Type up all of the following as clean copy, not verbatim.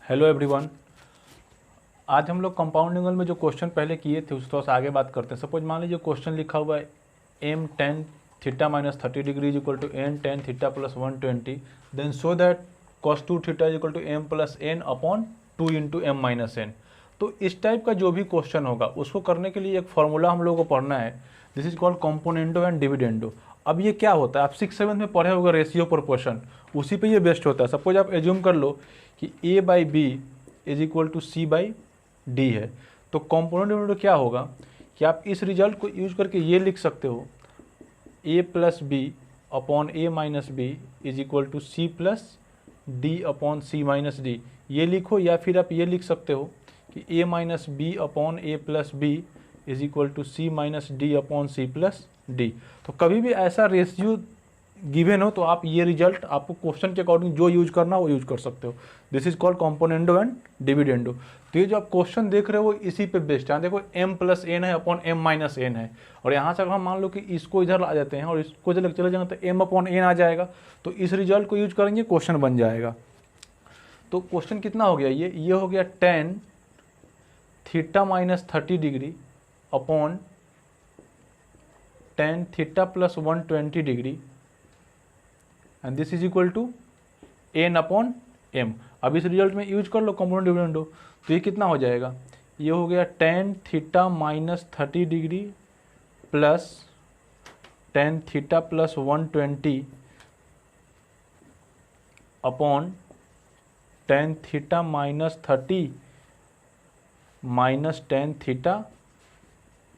Hello everyone. आज हम लोग कंपाउंड एंगल में जो क्वेश्चन पहले किए थे उस थोड़ा सा आगे बात करते हैं। सपोज मान लीजिए क्वेश्चन लिखा हुआ है m tan theta minus 30 degree is equal to n tan theta plus 120, then show that cos 2 theta is equal to m plus n upon 2 into m minus n. तो इस टाइप का जो भी क्वेश्चन होगा उसको करने के लिए एक फॉर्मूला हम लोग को पढ़ना है। This is called componendo and dividendo. अब ये क्या होता है, आप 6-7 में पढ़े होगा रेशियो प्रोपोर्शन, उसी पे ये बेस्ड होता है। सपोज आप एज्यूम कर लो कि A by B is equal to C by D है, तो कॉम्पोनेंट डिविडेंडो क्या होगा कि आप इस रिजल्ट को यूज करके ये लिख सकते हो A plus B upon A minus B is equal to C plus D upon C minus D, ये लिखो। या फिर आप ये लिख सकते हो कि A minus B upon A plus B is equal to C minus D upon C plus D. तो कभी भी ऐसा रेशियो गिवन हो तो आप ये रिजल्ट आपको क्वेश्चन के अकॉर्डिंग जो यूज करना वो यूज कर सकते हो। This is called componendo and dividendo. तो ये जो आप क्वेश्चन देख रहे हो वो इसी पे बेस्ड है। देखो m प्लस एन है अपॉन m माइनस एन है, और यहाँ से अगर हम मान लो कि इसको इधर ला जाते हैं और इसको जब चले जाएंगे तो m अपॉन एन आ जाएगा, तो इस रिजल्ट को यूज करेंगे क्वेश्चन बन जाएगा। तो क्वेश्चन कितना हो गया, ये हो गया tan theta minus 30 degree upon tan theta plus 120 degree and this is equal to n upon m. अब इस रिजल्ट में यूज कर लो कॉम्पोनेंट डिविडेंडो, तो ये कितना हो जाएगा, ये हो गया tan theta minus 30 degree plus tan theta plus 120 upon tan theta minus 30 minus tan theta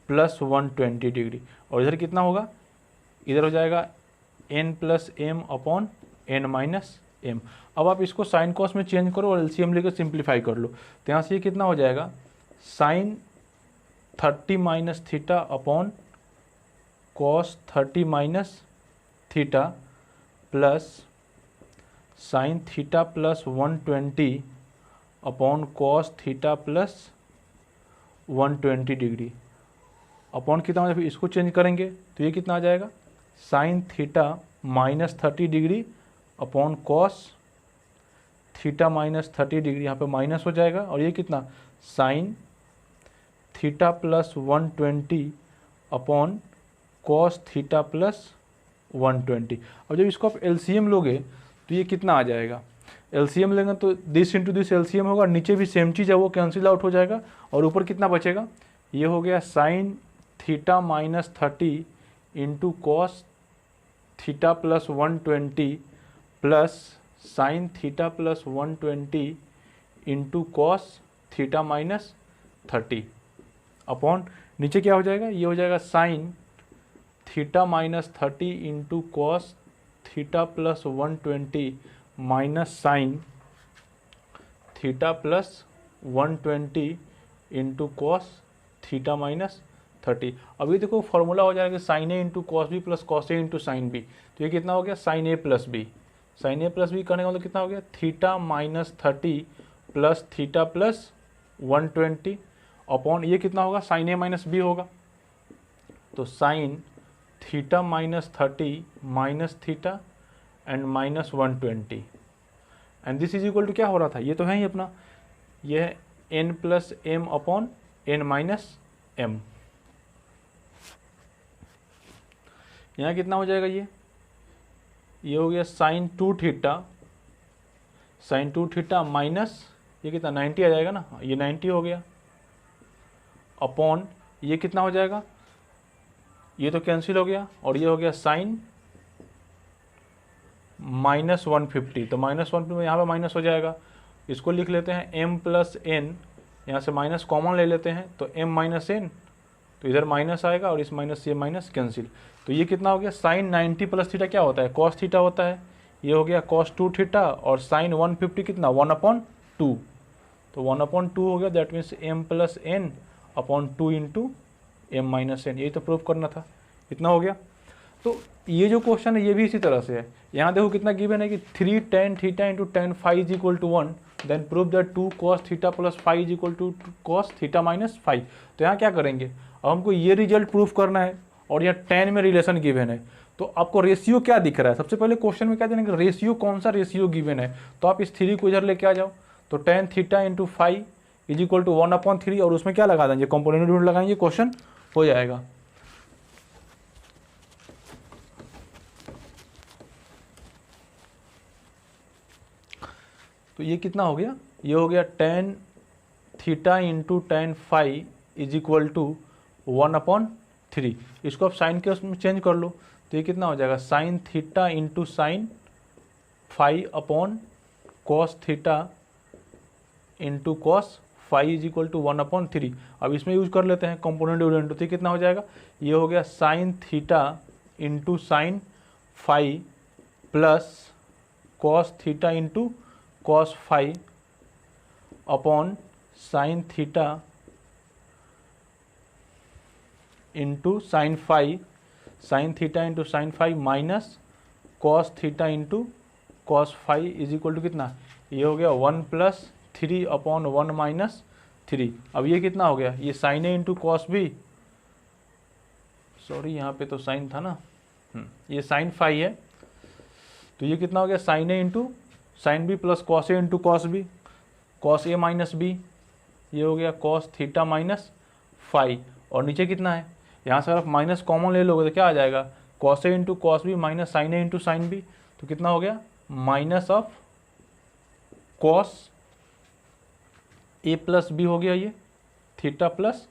plus 120 degree. और इधर कितना होगा, इधर हो जाएगा n plus m upon n minus m. अब आप इसको साइन कॉस में चेंज करो और एलसीएम लेकर सिंप्लीफाई कर लो, तो यहाँ से ये कितना हो जाएगा, sine 30 minus theta upon cos 30 minus theta plus sine theta plus 120 upon cos theta plus 120 degree upon कितना हो जाएगा, फिर इसको चेंज करेंगे तो ये कितना आ जाएगा, sine theta minus 30 degree upon cos theta minus 30 degree, यहाँ पे माइनस हो जाएगा, और ये कितना, sign theta plus 120 upon cos theta plus 120। अब जब इसको आप एलसीएम लोगे तो ये कितना आ जाएगा, एलसीएम लेंगे तो दिस इंटू दिस एलसीएम होगा, नीचे भी सेम चीज़ है वो कैंसिल आउट हो जाएगा, और ऊपर कितना बचेगा, ये हो गया sine theta minus 30 into cos theta plus 120 plus sine theta plus 120 into cos theta minus 30 upon नीचे क्या हो जाएगा, ये हो जाएगा sine theta minus 30 into cos theta plus 120 minus sine theta plus 120 into cos theta minus 30। अभी देखो formula हो जाएगा sine A into cos B plus cos A into sine B, तो ये कितना हो गया, sine A plus B. Sine A plus B करने का मतलब कितना हो गया, theta minus 30 plus theta plus 120 upon ये कितना होगा, साइन ए माइनस बी होगा, तो sine theta minus 30 minus theta and minus 120 and this is equal to क्या हो रहा था, ये तो है ही अपना, ये है n plus m upon n minus m. यहाँ कितना हो जाएगा, ये हो गया साइन 2 थीटा माइनस ये कितना 90 आ जाएगा ना, ये 90 हो गया अपॉन ये कितना हो जाएगा, ये तो कैंसिल हो गया, और ये हो गया साइन माइनस 150, तो माइनस 150 यहाँ पे माइनस हो जाएगा, इसको लिख लेते हैं m प्लस एन, यहाँ से माइनस कॉमन ले लेते हैं तो m माइनस एन, तो इधर माइनस आएगा और इस माइनस से माइनस कैंसिल, तो ये कितना हो गया, साइन 90 प्लस थीटा क्या होता है, कॉस थीटा होता है, ये हो गया कॉस 2 थीटा, और साइन 150 कितना 1/2, तो 1/2 हो गया, that means m plus n upon 2 into m minus n, यही तो प्रूव करना था, इतना हो गया। तो ये जो क्वेश्चन है ये भी इसी तरह से है, यहाँ देखो कितना गिवन है कि 3 tan theta into tan five is equal to 1, then prove that 2 cos theta plus 5 is equal to cos theta minus 5। तो यहाँ क्या करेंगे, अब हमको ये रिजल्ट प्रूफ करना है और यहाँ tan में रिलेशन गिवन है, तो आपको रेशियो क्या दिख रहा है, सबसे पहले क्वेश्चन में क्या देना, रेशियो कौन सा रेशियो गिवन है, तो आप इस 3 को इधर लेके आ जाओ, तो tan theta into five is equal to 1/3 और उसमें क्या लगा देंगे, कंपोनेंट रूट लगाएंगे, क्वेश्चन हो जाएगा। तो ये कितना हो गया, ये हो गया tan theta into tan five is equal to 1/3। इसको आप साइन के उसमें चेंज कर लो, तो ये कितना हो जाएगा, sine theta into sine five upon cos theta into cos five is equal to 1/3। अब इसमें यूज कर लेते हैं कंपोनेंट डिविडेंड, तो ये कितना हो जाएगा, ये हो गया sine theta into sine five plus cos theta into cos five upon sine theta into sine five, sine theta into sine five minus cos theta into cos five is equal to कितना, ये हो गया 1+3/1 - 3। अब ये कितना हो गया, ये sine A into cos B, sorry यहाँ पे तो साइन था ना, ये साइन फाइव है, तो ये कितना हो गया, sine A into sine B plus cos A into cos B, cos A minus B, ये हो गया कॉस थीटा माइनस फाइव। और नीचे कितना है, यहाँ से अगर आप माइनस कॉमन ले लोगे तो क्या आ जाएगा, cos A into cos B minus sine A into sine B, तो कितना हो गया, minus of cos A plus B हो गया ये थीटा प्लस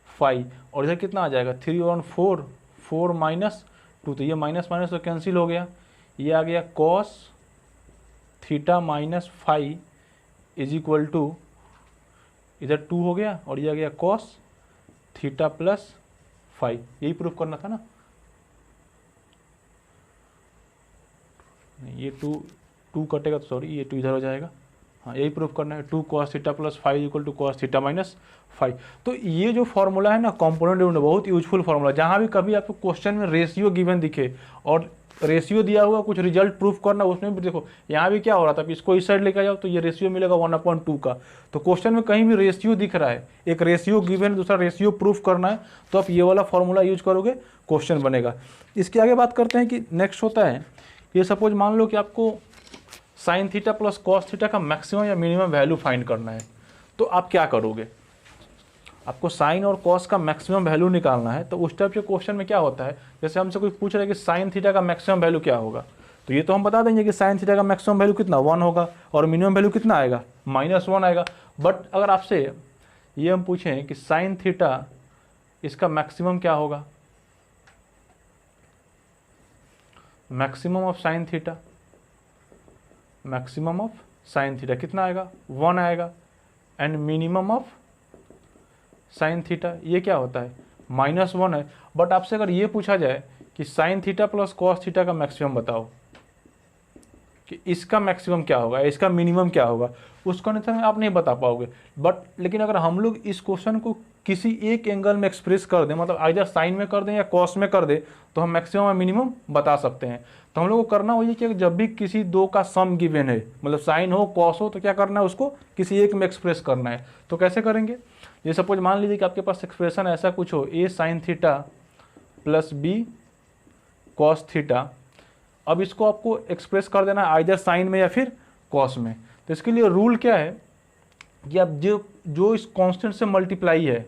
फाइव। और इधर कितना आ जाएगा, 3 और 4, 4 माइनस 2, तो ये माइनस माइनस तो कैंसिल हो गया, ये आ गया cos theta minus five is equal to, इधर 2 हो गया और ये आ गया कॉस थीटा प्लस फाइव। यही प्रूफ करना था ना, ये 2 कटेगा तो सॉरी ये 2 इधर हो जाएगा, हाँ यही प्रूफ करना है, 2 cos theta plus five equal to cos theta minus five. तो ये जो फॉर्मूला है ना कंपोनेंट डिविडेंड, बहुत यूजफुल फॉर्मूला, जहाँ भी कभी आपको क्वेश्चन में रेशियो गिवन दिखे और रेशियो दिया हुआ कुछ रिजल्ट प्रूफ करना, उसमें भी देखो यहाँ भी क्या हो रहा था, इसको इस साइड लेकर जाओ तो ये रेशियो मिलेगा 1/2 का। तो क्वेश्चन में कहीं भी रेशियो दिख रहा है, एक रेशियो गिवन दूसरा रेशियो प्रूफ करना है, तो आप ये वाला फॉर्मूला यूज करोगे, क्वेश्चन बनेगा। इसके आगे बात करते हैं कि नेक्स्ट होता है, ये सपोज मान लो कि आपको sign theta plus cos theta का मैक्सिमम या मिनिमम वैल्यू फाइंड करना है, तो आप क्या करोगे, आपको साइन और कॉस का मैक्सिमम वैल्यू निकालना है। तो उस टाइप के क्वेश्चन में क्या होता है, जैसे हमसे कोई पूछ रहा है कि साइन थीटा का मैक्सिमम वैल्यू क्या होगा, तो ये तो हम बता देंगे कि साइन थीटा का मैक्सिमम वैल्यू कितना 1 होगा और मिनिमम वैल्यू कितना आएगा -1 आएगा। बट अगर आपसे ये हम पूछें कि साइन थीटा इसका मैक्सिमम क्या होगा, maximum of sine theta, maximum of sine theta कितना आएगा 1 आएगा, and minimum of sine theta ये क्या होता है -1 है। बट आपसे अगर ये पूछा जाए कि sign theta plus cos theta का मैक्सिमम बताओ, कि इसका मैक्सिमम क्या होगा, इसका मिनिमम क्या होगा, उस कंडीशन में आप नहीं बता पाओगे। बट लेकिन अगर हम लोग इस क्वेश्चन को किसी एक एंगल में एक्सप्रेस कर दें, मतलब आइदर साइन में कर दें या कॉस में कर दें, तो हम मैक्सिमम और मिनिमम बता सकते हैं। तो हम लोग को करना वही है कि जब भी किसी दो का सम गिवन है, मतलब साइन हो कॉस हो, तो क्या करना है, उसको किसी एक में एक्सप्रेस करना है। तो कैसे करेंगे, ये सपोज मान लीजिए कि आपके पास एक्सप्रेशन ऐसा कुछ हो, A sine theta plus B cos theta. अब इसको आपको एक्सप्रेस कर देना है आइदर साइन में या फिर कॉस में। तो इसके लिए रूल क्या है कि आप जो इस कांस्टेंट से मल्टीप्लाई है,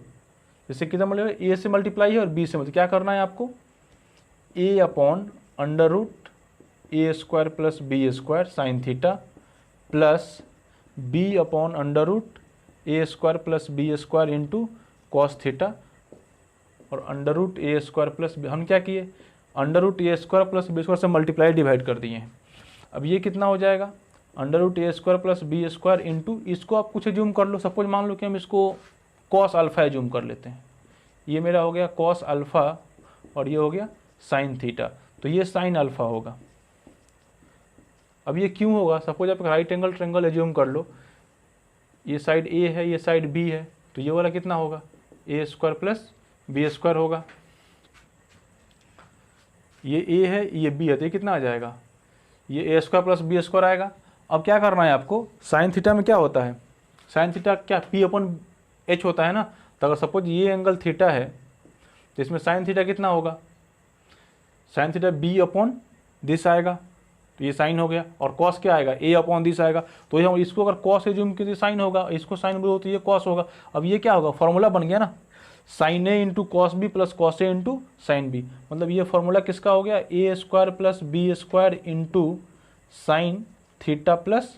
जैसे कितना मल्टीप्लाई, ए से मल्टीप्लाई है और बी से क्या करना है आपको, A upon under root A square plus B square sine theta plus B upon under root A square plus B square into cos theta, और under root A square plus B, हम क्या किए, under root A square plus B square से multiply divide कर दिए हैं। अब ये कितना हो जाएगा, under root A square plus B square into, इसको आप कुछ जूम कर लो, सपोज मान लो कि हम इसको कॉस अल्फा जूम कर लेते हैं, ये मेरा हो गया कॉस अल्फा और ये हो गया साइन थीटा, तो ये साइन अल्फा होगा। अब ये क्यों होगा, सपोज आप राइट एंगल ट्रायंगल एज्यूम कर लो, ये साइड ए है ये साइड बी है, तो ये वाला कितना होगा, A square plus B square होगा। ये ए है ये बी है, तो ये कितना आ जाएगा, ये ए स्क्वायर प्लस बी स्क्वायर आएगा। अब क्या करना है आपको, साइन थीटा में क्या होता है, साइन थीटा क्या पी अपॉन एच होता है ना। तो अगर सपोज ये एंगल थीटा है तो इसमें साइन थीटा कितना होगा, sine theta B upon this आएगा, तो ये साइन हो गया, और कॉस क्या आएगा, ए अपॉन दिस आएगा। तो ये हम इसको अगर कॉस एज्यूम किए तो साइन होगा, इसको साइन बोलो तो ये कॉस होगा। अब ये क्या होगा, फॉर्मूला बन गया ना, sine A into cos B plus cos A into sine B. मतलब ये फॉर्मूला किसका हो गया, A square plus B square into sine theta plus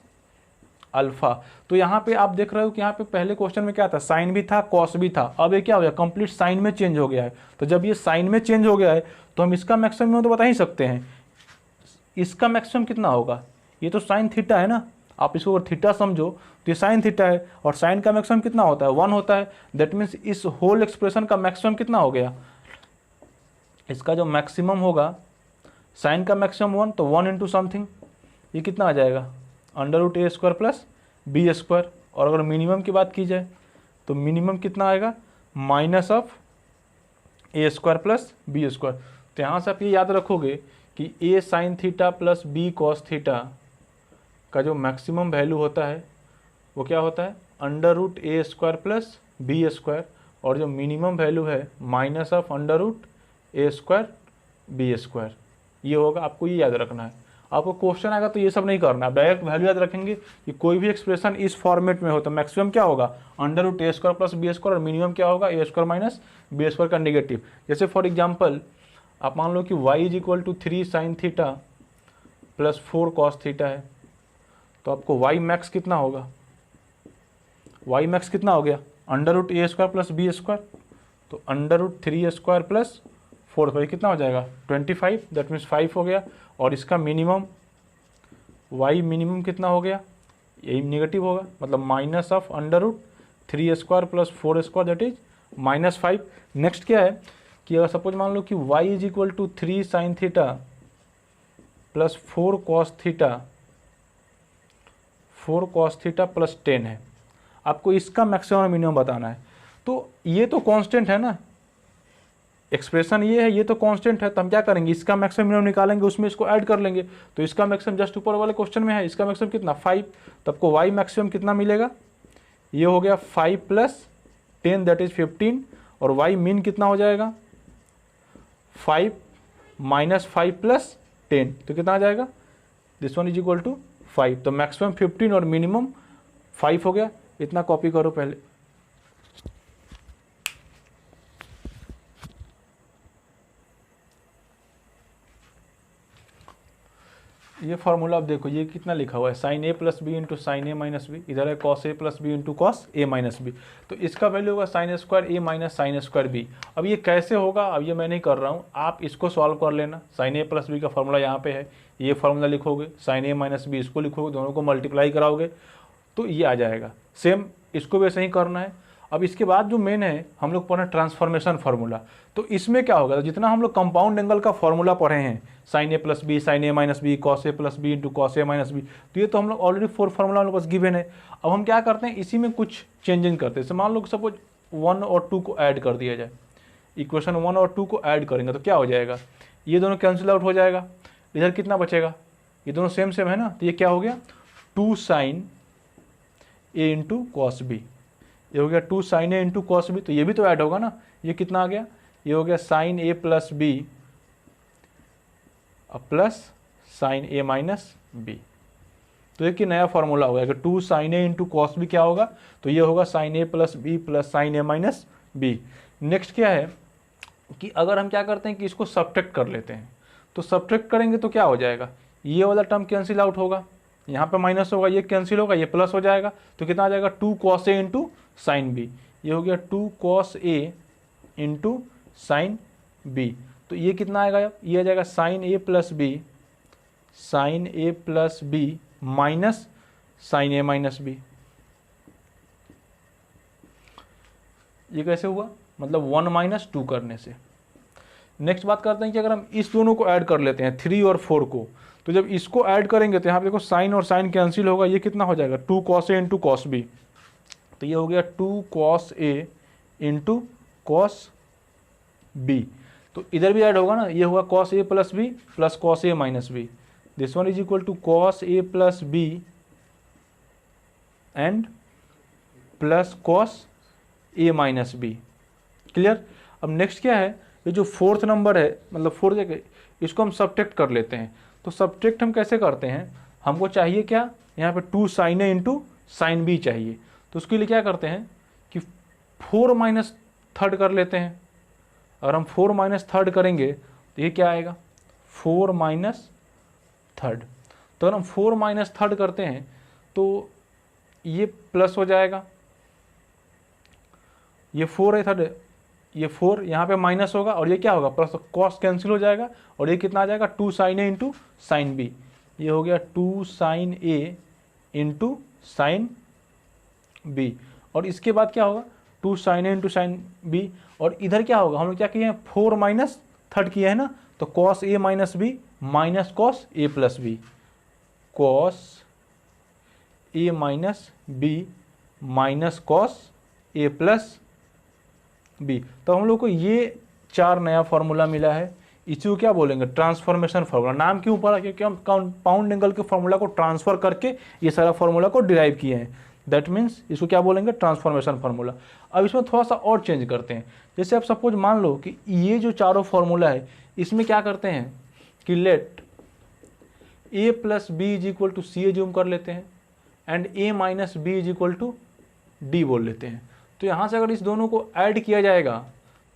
alpha. तो यहाँ पे आप देख रहे हो कि यहाँ पे पहले क्वेश्चन में क्या था, साइन भी था कॉस भी था, अब ये क्या हो गया, कंप्लीट साइन में चेंज हो गया है। तो जब ये साइन में चेंज हो गया है तो हम इसका मैक्सिमम तो बता ही सकते हैं, इसका मैक्सिमम कितना होगा, ये तो साइन थीटा है ना, आप इसको अगर थीटा समझो तो ये साइन थीटा है, और साइन का मैक्सिमम कितना होता है, 1 होता है। दैट मीन्स इस होल एक्सप्रेशन का मैक्सिमम कितना हो गया, इसका जो मैक्सिमम होगा, साइन का मैक्सिमम 1, तो 1 इंटू समथिंग, ये कितना आ जाएगा, under root A square plus B square. और अगर मिनिमम की बात की जाए तो मिनिमम कितना आएगा, minus of A square plus B square. तो यहाँ से आप ये याद रखोगे कि A sine theta plus B cos theta का जो मैक्सिमम वैल्यू होता है वो क्या होता है, under root A square plus B square, और जो मिनिमम वैल्यू है minus of under root A square B square. ये होगा, आपको ये याद रखना है। आपको क्वेश्चन आएगा तो ये सब नहीं करना, आप डायरेक्ट वैल्यू याद रखेंगे कि कोई भी एक्सप्रेशन इस फॉर्मेट में हो तो मैक्सिमम क्या होगा, under root A square plus B square, और मिनिमम क्या होगा, A square minus B square का नेगेटिव। जैसे फॉर एग्जाम्पल आप मान लो कि y is equal to 3 sine theta plus 4 cos theta है, तो आपको y मैक्स कितना होगा, y मैक्स कितना हो गया, under root A square plus B square, तो under root 3 square plus 4 square कितना हो जाएगा, 25, दैट मीन्स 5 हो गया। और इसका मिनिमम y मिनिमम कितना हो गया, यही नेगेटिव होगा, मतलब minus of under root 3 square plus 4 square that is -5। Next क्या है कि अगर सपोज मान लो कि y is equal to 3 sine theta plus 4 cos theta plus 10 है, आपको इसका मैक्सिमम और मिनिमम बताना है। तो ये तो कांस्टेंट है ना, एक्सप्रेशन ये है, ये तो कांस्टेंट है, तो हम क्या करेंगे, इसका मैक्सिमम मिनिमम निकालेंगे, उसमें इसको ऐड कर लेंगे। तो इसका मैक्सिमम जस्ट ऊपर वाले क्वेश्चन में है, इसका मैक्सिमम कितना 5, तो आपको y मैक्सिमम कितना मिलेगा, ये हो गया 5 प्लस 10 दैट इज 15, और y मीन कितना हो जाएगा 5 माइनस 5 प्लस 10, तो कितना आ जाएगा, this one is equal to 5। तो मैक्सिमम 15 और मिनिमम 5 हो गया। इतना कॉपी करो पहले। ये फार्मूला आप देखो, ये कितना लिखा हुआ है, sine A plus B into sine A minus B, इधर है cos A plus B into cos A minus B. तो इसका वैल्यू होगा साइन स्क्वायर ए माइनस साइन स्क्वायर बी। अब ये कैसे होगा, अब ये मैं नहीं कर रहा हूँ, आप इसको सॉल्व कर लेना। साइन ए प्लस बी का फॉर्मूला यहाँ पे है, ये फार्मूला लिखोगे, साइन ए माइनस बी इसको लिखोगे, दोनों को मल्टीप्लाई कराओगे तो ये आ जाएगा। सेम इसको भी ऐसे ही करना है। अब इसके बाद जो मेन है, हम लोग पढ़े ट्रांसफॉर्मेशन फार्मूला। तो इसमें क्या होगा, जितना हम लोग कंपाउंड एंगल का फॉर्मूला पढ़े हैं, sign A plus B sine A minus B cos A plus B into cos A minus B, तो ये तो हम लोग ऑलरेडी 4 फार्मूला हम लोग पास गिवन है। अब हम क्या करते हैं, इसी में कुछ चेंजिंग करते हैं। जैसे मान लो सपोज 1 और 2 को ऐड कर दिया जाए, इक्वेशन 1 और 2 को ऐड करेंगे तो क्या हो जाएगा, ये दोनों कैंसिल आउट हो जाएगा, इधर कितना बचेगा, ये दोनों सेम सेम है ना, तो ये क्या हो गया 2 sign A into cos B, ये हो गया 2 sign A into cos B, तो ये भी तो ऐड होगा ना, ये कितना आ गया, ये हो गया sine A plus B plus sign A minus B. तो एक नया फॉर्मूला हो गया कि 2 sign A into cos B क्या होगा, तो ये होगा sine A plus B plus sign A minus B. Next क्या है कि अगर हम क्या करते हैं कि इसको सब्ट्रैक्ट कर लेते हैं, तो सब्ट्रैक्ट करेंगे तो क्या हो जाएगा, ये वाला टर्म कैंसिल आउट होगा, यहाँ पे माइनस होगा, ये कैंसिल होगा, ये प्लस हो जाएगा, तो कितना आ जाएगा 2 cos A into sine B, ये हो गया 2 cos A into sine B. तो ये कितना आएगा, ये आ जाएगा sine A plus B minus sine A minus B. ये कैसे हुआ, मतलब 1 माइनस 2 करने से। नेक्स्ट बात करते हैं कि अगर हम इस दोनों को ऐड कर लेते हैं 3 और 4 को, तो जब इसको ऐड करेंगे तो यहाँ पे देखो साइन और साइन कैंसिल होगा, ये कितना हो जाएगा 2 cos A into cos B, तो ये हो गया 2 cos A into cos B. तो इधर भी ऐड होगा ना, ये होगा cos A plus B plus cos A minus B, this one is equal to cos A plus B and plus cos A minus B. Clear. अब next क्या है, ये जो 4th नंबर है, मतलब 4th, इसको हम सब्ट्रैक्ट कर लेते हैं। तो सब्ट्रैक्ट हम कैसे करते हैं, हमको चाहिए क्या, यहाँ पे 2 sin A into sine B चाहिए। तो उसके लिए क्या करते हैं कि 4 माइनस थर्ड कर लेते हैं। अगर हम 4 माइनस थर्ड करेंगे तो ये क्या आएगा, 4 माइनस थर्ड। तो अगर हम 4 माइनस थर्ड करते हैं तो ये प्लस हो जाएगा, ये 4 है थर्ड, ये 4 यहाँ पे माइनस होगा और ये क्या होगा प्लस, कॉस कैंसिल हो जाएगा और ये कितना आ जाएगा 2 sin A into sine B. ये हो गया 2 sin A into sine B. और इसके बाद क्या होगा 2 sin A into sine B. और इधर क्या होगा, हम लोग क्या किए हैं 4 माइनस थर्ड किया है ना, तो cos A minus B minus cos A plus B, cos A minus B minus cos A plus B. तो हम लोग को ये 4 नया फॉर्मूला मिला है। इसी को क्या बोलेंगे, ट्रांसफॉर्मेशन फार्मूला। नाम क्यों पड़ा, क्योंकि हम कंपाउंड एंगल के फार्मूला को ट्रांसफर करके ये सारा फार्मूला को डिराइव किए हैं। दैट मीन्स इसको क्या बोलेंगे, ट्रांसफॉर्मेशन फार्मूला। अब इसमें थोड़ा सा और चेंज करते हैं। जैसे आप सपोज मान लो कि ये जो चारों फार्मूला है इसमें क्या करते हैं कि let A plus B is equal to C assume कर लेते हैं and A minus B is equal to D बोल लेते हैं। तो यहाँ से अगर इस दोनों को ऐड किया जाएगा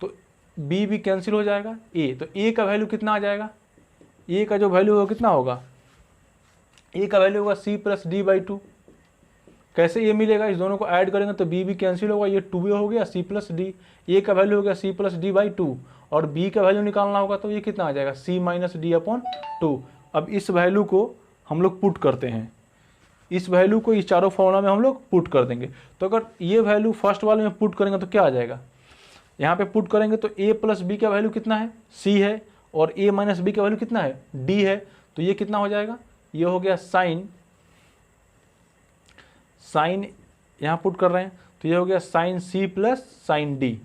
तो b भी कैंसिल हो जाएगा, a, तो a का वैल्यू कितना आ जाएगा, a का जो वैल्यू होगा कितना होगा, a का वैल्यू होगा c plus D by to. कैसे ये मिलेगा, इस दोनों को ऐड करेंगे तो b भी कैंसिल होगा, ये 2a हो गया c प्लस डी, a का वैल्यू हो गया c plus D by to और b का वैल्यू निकालना होगा तो ये कितना आ जाएगा c minus D upon to. अब इस वैल्यू को हम लोग पुट करते हैं, इस वैल्यू को इस चारों फॉर्मूला में हम लोग पुट कर देंगे। तो अगर ये वैल्यू फर्स्ट वाले में पुट करेंगे तो क्या आ जाएगा, यहाँ पे पुट करेंगे तो a प्लस बी का वैल्यू कितना है c है और a माइनस बी का वैल्यू कितना है d है। तो ये कितना हो जाएगा, ये हो गया साइन यहाँ पुट कर रहे हैं तो ये हो गया sine c plus sine D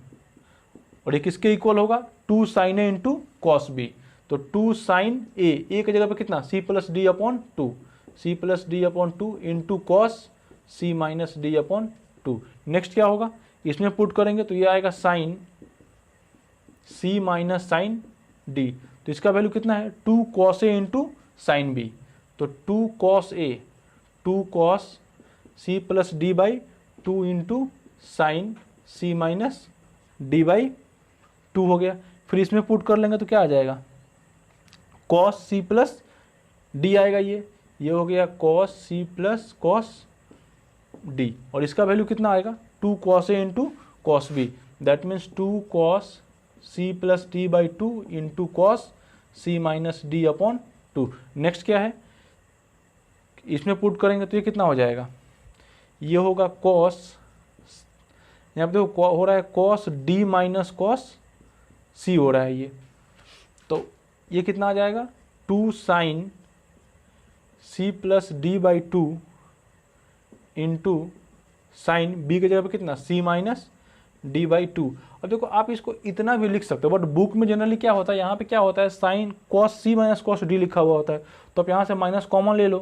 और ये किसके इक्वल होगा 2 sin A into cos B. तो 2 sin A, a की जगह पे कितना c plus D upon two, c plus D upon two into cos c minus D upon two. Next क्या होगा, इसमें पुट करेंगे तो ये आएगा sine c minus sine D. तो इसका वैल्यू कितना है 2 cos A into sine B. तो 2 cos A, 2 cos c plus D by two into sine c minus D by two हो गया। फिर इसमें पुट कर लेंगे तो क्या आ जाएगा cos c प्लस डी आएगा, ये हो गया cos c plus cos d और इसका वैल्यू कितना आएगा 2 cos A into cos B. That means 2 cos c plus D by two into cos c minus D upon two. Next क्या है, इसमें पुट करेंगे तो ये कितना हो जाएगा, ये होगा cos, यहाँ पे देखो हो रहा है cos d minus cos c हो रहा है ये, तो ये कितना आ जाएगा 2 sin c plus D by two into sine B की जगह पे कितना c minus D by two. अब देखो आप इसको इतना भी लिख सकते हो बट बुक में जनरली क्या होता है, यहाँ पे क्या होता है sine cos c minus cos D लिखा हुआ होता है। तो आप यहाँ से माइनस कॉमन ले लो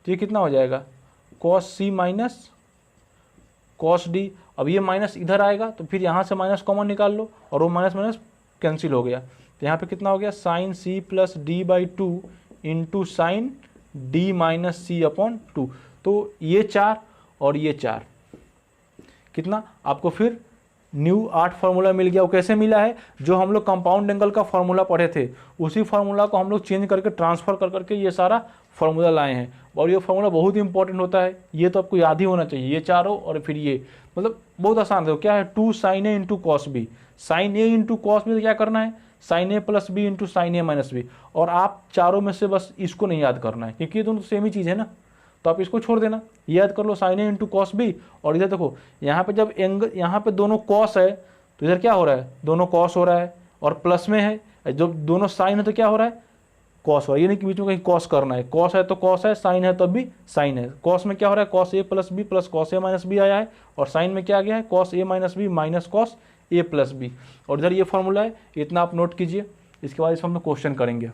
तो ये कितना हो जाएगा cos c minus cos D. अब ये माइनस इधर आएगा तो फिर यहाँ से माइनस कॉमन निकाल लो और वो माइनस माइनस कैंसिल हो गया। तो यहाँ पे कितना हो गया sine c plus D by two into sine D minus C upon two. तो ये 4 और ये 4 कितना आपको फिर न्यू 8 फार्मूला मिल गया। वो कैसे मिला है, जो हम लोग कंपाउंड एंगल का फार्मूला पढ़े थे उसी फार्मूला को हम लोग चेंज करके ट्रांसफर कर करके ये सारा फार्मूला लाए हैं। और ये फार्मूला बहुत इंपॉर्टेंट होता है, ये तो आपको याद ही होना चाहिए, ये चारों और फिर ये मतलब बहुत आसान है। क्या है 2 sin A into cos B, sine A into cos B तो क्या करना है sine A plus B into sine A minus B. और आप चारों में से बस इसको नहीं याद करना है क्योंकि ये दोनों तो सेम ही चीज़ है ना, तो आप इसको छोड़ देना, ये याद कर लो sign A into cos B. और इधर देखो यहाँ पे जब एंगल यहाँ पे दोनों कॉस है तो इधर क्या हो रहा है दोनों कॉस हो रहा है और प्लस में है, जब दोनों साइन है तो क्या हो रहा है कॉस हो रहा है। ये नहीं कि बीच में कहीं कॉस करना है, कॉस है तो कॉस है, साइन है तब भी साइन है। कॉस में क्या हो रहा है cos A plus B plus cos A minus B आया है और साइन में क्या आ गया है cos A minus B minus cos A plus B. और इधर ये फॉर्मूला है, इतना आप नोट कीजिए। इसके बाद इसमें हम लोग क्वेश्चन करेंगे।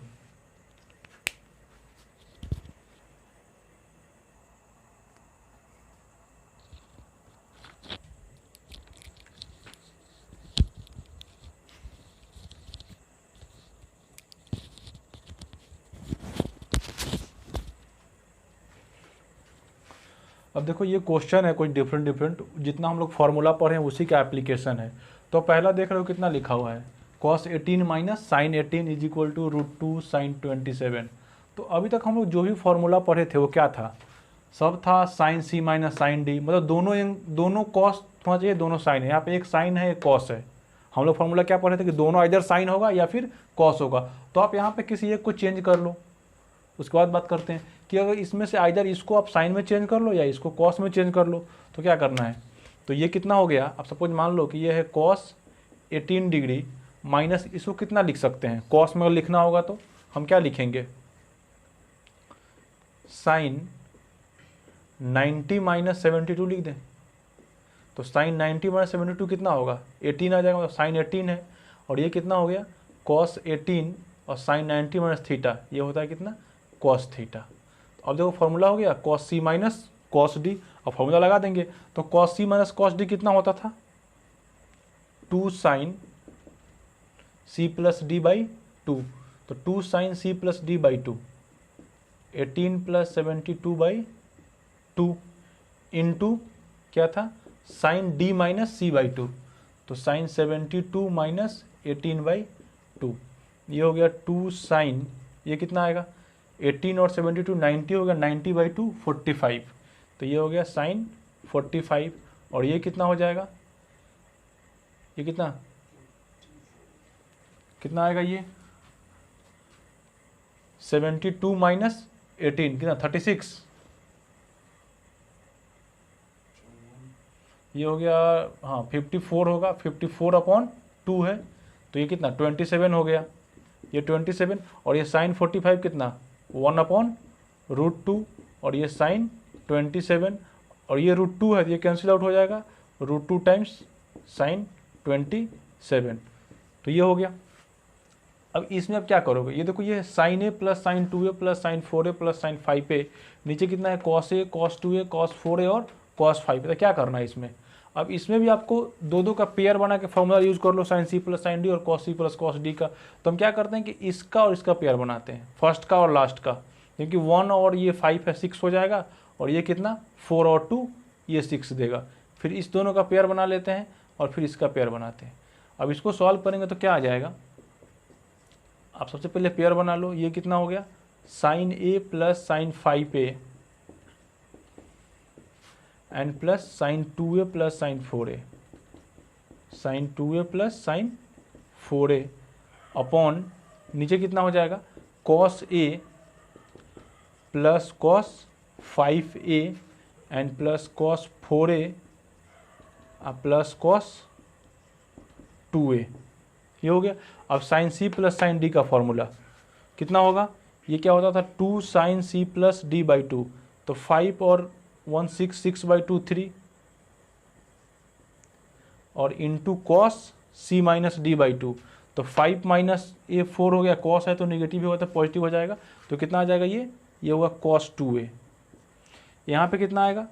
अब देखो ये क्वेश्चन है कुछ डिफरेंट डिफरेंट, जितना हम लोग फार्मूला पढ़े हैं उसी का एप्लीकेशन है। तो पहला देख रहे हो कितना लिखा हुआ है, cos 18 minus sine 18 is equal to √2 sine 27। तो अभी तक हम लोग जो भी फार्मूला पढ़े थे वो क्या था, सब था साइन सी माइनस साइन डी, मतलब दोनों कॉस होना चाहिए, दोनों साइन है। यहाँ पे एक साइन है एक कॉस है। हम लोग फार्मूला क्या पढ़े थे कि दोनों इधर साइन होगा या फिर कॉस होगा। तो आप यहाँ पे किसी एक को चेंज कर लो, उसके बाद बात करते हैं कि अगर इसमें से आइदर इसको आप साइन में चेंज कर लो या इसको कॉस में चेंज कर लो। तो क्या करना है, तो ये कितना हो गया, आप सपोज मान लो कि ये है कॉस 18 डिग्री माइनस, इसको कितना लिख सकते हैं, कॉस में अगर लिखना होगा तो हम क्या लिखेंगे, साइन 90 माइनस 72 लिख दें। तो साइन 90 माइनस 72 कितना होगा, 18 आ जाएगा, तो साइन 18 है। और ये कितना हो गया, कॉस 18 और साइन 90 माइनस थीटा, ये होता है कितना, कॉस थीटा। अब देखो फॉर्मूला हो गया cos C minus cos D, अब फॉर्मूला लगा देंगे। तो cos C minus cos D कितना होता था, 2 sine C plus D by 2। तो 2 sine C plus D by 2, 18 plus 72 by 2 into क्या था, sine D minus C by 2। तो साइन 72 माइनस 18 बाई 2, ये हो गया 2 साइन, ये कितना आएगा 18 और 72 90 हो गया, 90 बाई 2 45। तो ये हो गया साइन 45। और ये कितना हो जाएगा, ये कितना कितना आएगा, ये 72 माइनस 18 कितना 36। ये हो गया हाँ 54 होगा, 54 अपॉन 2 है, तो ये कितना 27 हो गया, ये 27। और ये साइन 45 कितना 1 अपॉन √2, और ये साइन 27, और ये √2 है तो ये कैंसिल आउट हो जाएगा, √2 टाइम्स साइन 27। तो ये हो गया। अब इसमें अब क्या करोगे, ये देखो ये sine A plus sine 2a plus sine 4a plus sine 5a, नीचे कितना है cos A cos 2a cos 4a और कॉस 5। तो क्या करना है इसमें, अब इसमें भी आपको दो का पेयर बना के फॉर्मूला यूज कर लो, sine C plus sine D और cos C plus cos D का। तो हम क्या करते हैं कि इसका और इसका पेयर बनाते हैं, फर्स्ट का और लास्ट का, क्योंकि 1 और ये 5 है 6 हो जाएगा, और ये कितना 4 और 2 ये 6 देगा। फिर इस दोनों का पेयर बना लेते हैं और फिर इसका पेयर बनाते हैं। अब इसको सॉल्व करेंगे तो क्या आ जाएगा, आप सबसे पहले पेयर बना लो, ये कितना हो गया sine A plus sine 5a and plus sine 2a plus sine 4a, sine 2a plus sine 4a upon नीचे कितना हो जाएगा cos A plus cos 5a and plus cos 4a plus cos 2a, ये हो गया। अब sine C plus sine D का formula कितना होगा, ये क्या होता था 2 sine C plus D by 2। तो 5 और 1 6 6 बाई 2 3, और into cos C minus D by 2। तो 5 माइनस ये 4 हो गया, कॉस है तो निगेटिव होगा तो पॉजिटिव हो जाएगा, तो कितना आ जाएगा ये होगा कॉस 2a। यहाँ पे कितना आएगा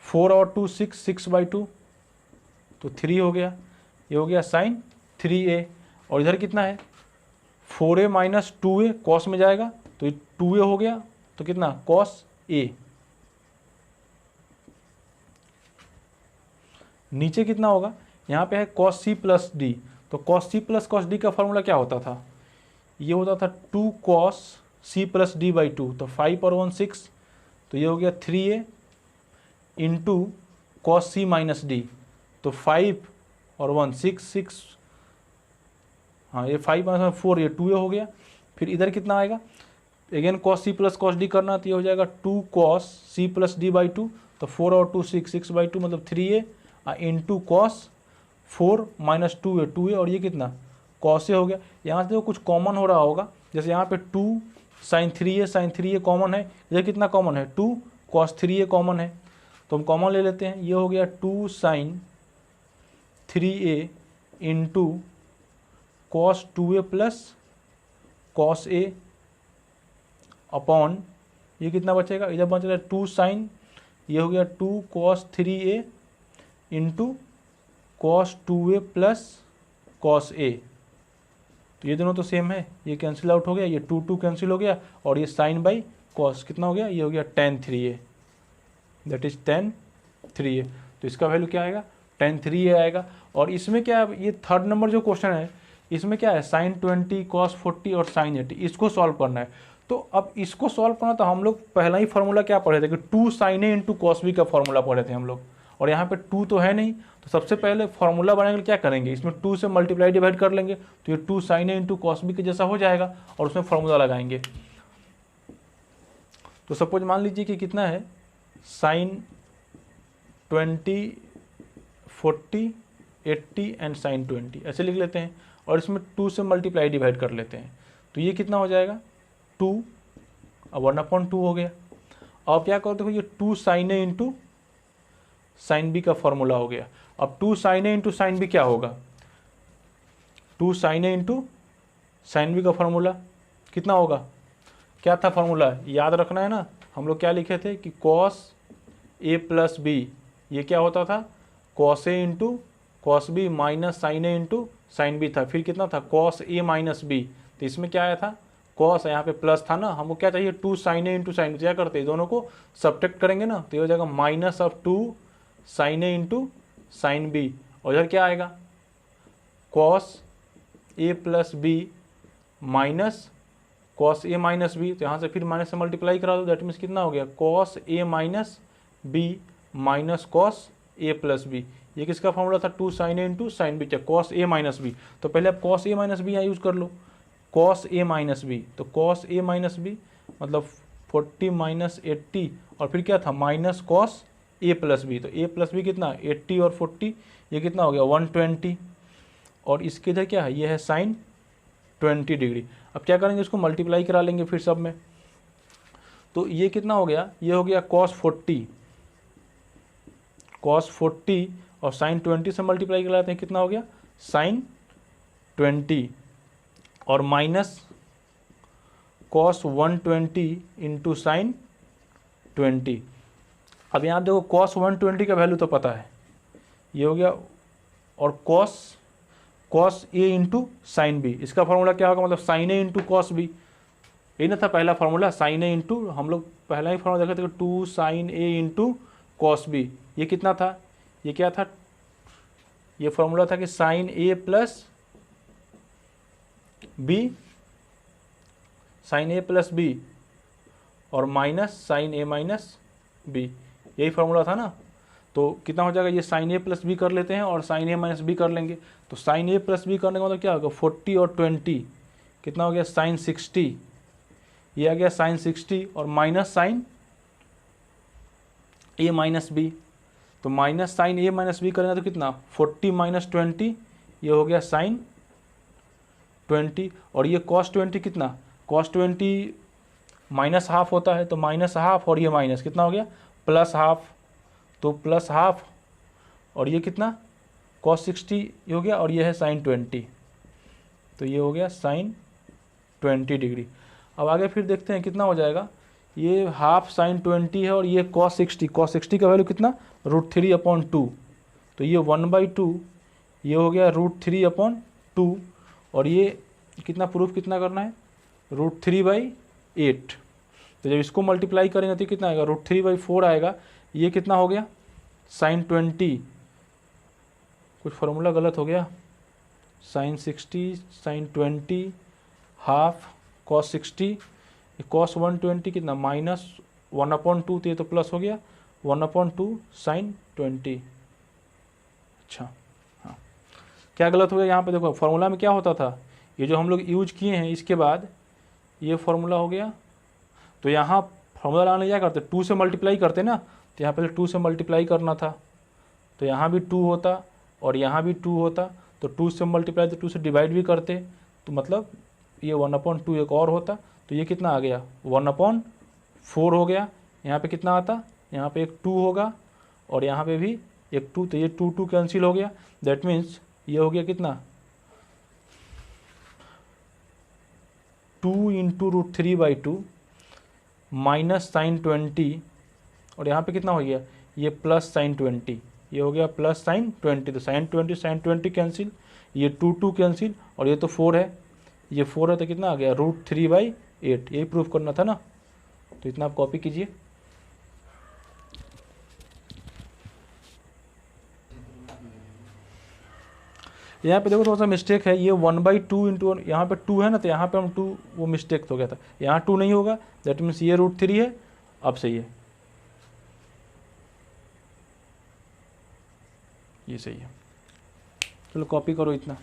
4 और 2 6 6 बाई 2, तो 3 हो गया, ये हो गया साइन 3a। और इधर कितना है 4a माइनस 2a, कॉस में जाएगा तो ये 2a हो गया, तो कितना कॉस a। नीचे कितना होगा, यहाँ पे है कॉस सी प्लस डी। तो cos C plus cos D का फॉर्मूला क्या होता था, ये होता था 2 cos C plus D by 2। तो 5 और 1 6, तो ये हो गया 3a into cos C minus D. तो 5 और 1 6 6, हाँ ये 5 माइनस 4 ये 2a हो गया। फिर इधर कितना आएगा, again cos C plus cos D करना, तो ये हो जाएगा 2 cos C plus D by 2। तो 4 और 2 6 6 बाई 2 मतलब 3a into cos 4 minus 2a और ये कितना कॉस ए हो गया। यहाँ से कुछ कॉमन हो रहा होगा, जैसे यहाँ पे 2 साइन 3a कॉमन है, इधर कितना कॉमन है 2 कॉस 3a कॉमन है, तो हम कॉमन ले लेते हैं। ये हो गया 2 sine 3a into cos 2a plus cos a upon ये कितना बचेगा, इधर बच रहा है 2 साइन, ये हो गया 2 cos 3a into cos 2a plus cos a। तो ये दोनों तो सेम है, ये कैंसिल आउट हो गया, ये 2 2 कैंसिल हो गया, और ये साइन बाई कॉस कितना हो गया, ये हो गया tan 3a। That is tan 3a। तो इसका वैल्यू क्या आएगा, tan 3a आएगा। और इसमें क्या है, ये थर्ड नंबर जो क्वेश्चन है इसमें क्या है, sin 20 cos 40 और sin 80, इसको सॉल्व करना है। तो अब इसको सॉल्व करना, तो हम लोग पहला ही फार्मूला क्या पढ़े थे कि 2 sin a into cos b का फार्मूला पढ़े थे हम लोग, और यहाँ पे 2 तो है नहीं, तो सबसे पहले फार्मूला बनाएंगे क्या करेंगे, इसमें 2 से मल्टीप्लाई डिवाइड कर लेंगे, तो ये 2 sin a into cos b के जैसा हो जाएगा, और उसमें फार्मूला लगाएंगे। तो सपोज मान लीजिए कि कितना है, sin 20 40 80 एंड sin 20 ऐसे लिख लेते हैं, और इसमें 2 से मल्टीप्लाई डिवाइड कर लेते हैं, तो ये कितना हो जाएगा 2, अब 1/2 हो गया। अब क्या करो, देखो ये 2 sin a into sine B का फॉर्मूला हो गया। अब 2 sin a into sine B क्या होगा, 2 sin a into sine B का फॉर्मूला कितना होगा, क्या था फॉर्मूला, याद रखना है ना, हम लोग क्या लिखे थे कि cos a प्लस बी, ये क्या होता था cos a into cos b minus sine a into sine B था, फिर कितना था cos a माइनस बी, तो इसमें क्या आया था cos, यहाँ पे प्लस था ना, हमको क्या चाहिए 2 sin a into sine B, क्या करते हैं दोनों को सब्ट्रैक्ट करेंगे ना, तो ये हो जाएगा minus of 2 sin a into sine B, और इधर क्या आएगा cos a plus B minus cos a minus B, तो यहाँ से फिर माइनस से मल्टीप्लाई करा दो, दैट मीन्स कितना हो गया cos a minus B minus cos a plus B, ये किसका फॉर्मूला था 2 sin a into sine B, cos a minus B, तो पहले आप cos a माइनस बी यहाँ यूज़ कर लो, cos a माइनस बी, तो cos a माइनस बी मतलब 40 माइनस 80, और फिर क्या था minus cos a plus B, तो a प्लस बी कितना 80 और 40, ये कितना हो गया 120, और इसके इधर क्या है, ये है sin 20 डिग्री। अब क्या करेंगे, इसको मल्टीप्लाई करा लेंगे फिर सब में, तो ये कितना हो गया, ये हो गया cos 40 और sin 20 से मल्टीप्लाई कराते हैं, कितना हो गया sin 20 और माइनस cos 120 इंटू साइन 20। अब यहाँ देखो cos 120 का वैल्यू तो पता है, ये हो गया, और cos a into sine B, इसका फॉर्मूला क्या होगा, मतलब sin a into cos b, यही ना था पहला फार्मूला sin a इंटू, हम लोग पहला ही फार्मूला देखा था 2 sin a into cos b, ये कितना था, ये क्या था, ये फार्मूला था कि sin a plus b, sin a plus b और minus sin a minus b, यही फार्मूला था ना। तो कितना हो जाएगा, ये sin a प्लस बी कर लेते हैं और sin a माइनस बी कर लेंगे, तो sin a प्लस बी करने का मतलब क्या होगा 40 और 20 कितना हो गया sin 60, ये आ गया sin 60 और minus sin a minus B, तो minus sin a minus B करेंगे तो कितना 40 माइनस 20, ये हो गया sin 20, और ये cos 20 कितना cos 20 माइनस हाफ होता है, तो माइनस हाफ और ये माइनस कितना हो गया प्लस हाफ, तो प्लस हाफ, और ये कितना cos 60 ये हो गया, और ये है sin 20, तो ये हो गया sin 20 डिग्री। अब आगे फिर देखते हैं कितना हो जाएगा, ये हाफ sin 20 है और ये cos 60 का वैल्यू कितना √3/2, तो ये 1/2, ये हो गया √3/2, और ये कितना प्रूफ कितना करना है √3/8, तो जब इसको मल्टीप्लाई करेंगे तो कितना आएगा √3/4 आएगा, ये कितना हो गया sin 20, कुछ फार्मूला गलत हो गया, sin 60 sin 20 half cos 60, cos 120 कितना माइनस 1/2, तो ये तो प्लस हो गया 1/2 sin 20। अच्छा हाँ, क्या गलत हो गया यहाँ पे, देखो फार्मूला में क्या होता था, ये जो हम लोग यूज किए हैं इसके बाद ये फार्मूला हो गया, तो यहाँ फार्मूला लगाने क्या करते 2 से मल्टीप्लाई करते ना, तो यहाँ पहले 2 से मल्टीप्लाई करना था, तो यहाँ भी 2 होता और यहाँ भी 2 होता, तो 2 से मल्टीप्लाई तो 2 से डिवाइड भी करते, तो मतलब ये 1/2 एक और होता, तो ये कितना आ गया 1/4 हो गया, यहाँ पे कितना आता, यहाँ पे एक 2 होगा और यहाँ पे भी एक 2, तो ये 2 कैंसिल हो गया, दैट मीन्स ये हो गया कितना 2 इंटू √3/2 माइनस sin 20, और यहाँ पे कितना हो गया ये प्लस sin 20, ये हो गया प्लस sin 20, तो sin 20 कैंसिल, ये 2 कैंसिल, और ये तो 4 है, ये 4 है, तो कितना आ गया √3/8, यही प्रूफ करना था ना, तो इतना आप कॉपी कीजिए। यहाँ पे देखो थोड़ा सा मिस्टेक है, ये 1/2 इंटू यहाँ पे 2 है ना, तो यहाँ पे हम 2 वो मिस्टेक हो गया था, यहाँ 2 नहीं होगा, दैट मीन्स ये √3 है। अब सही है, ये सही है। चलो कॉपी करो इतना।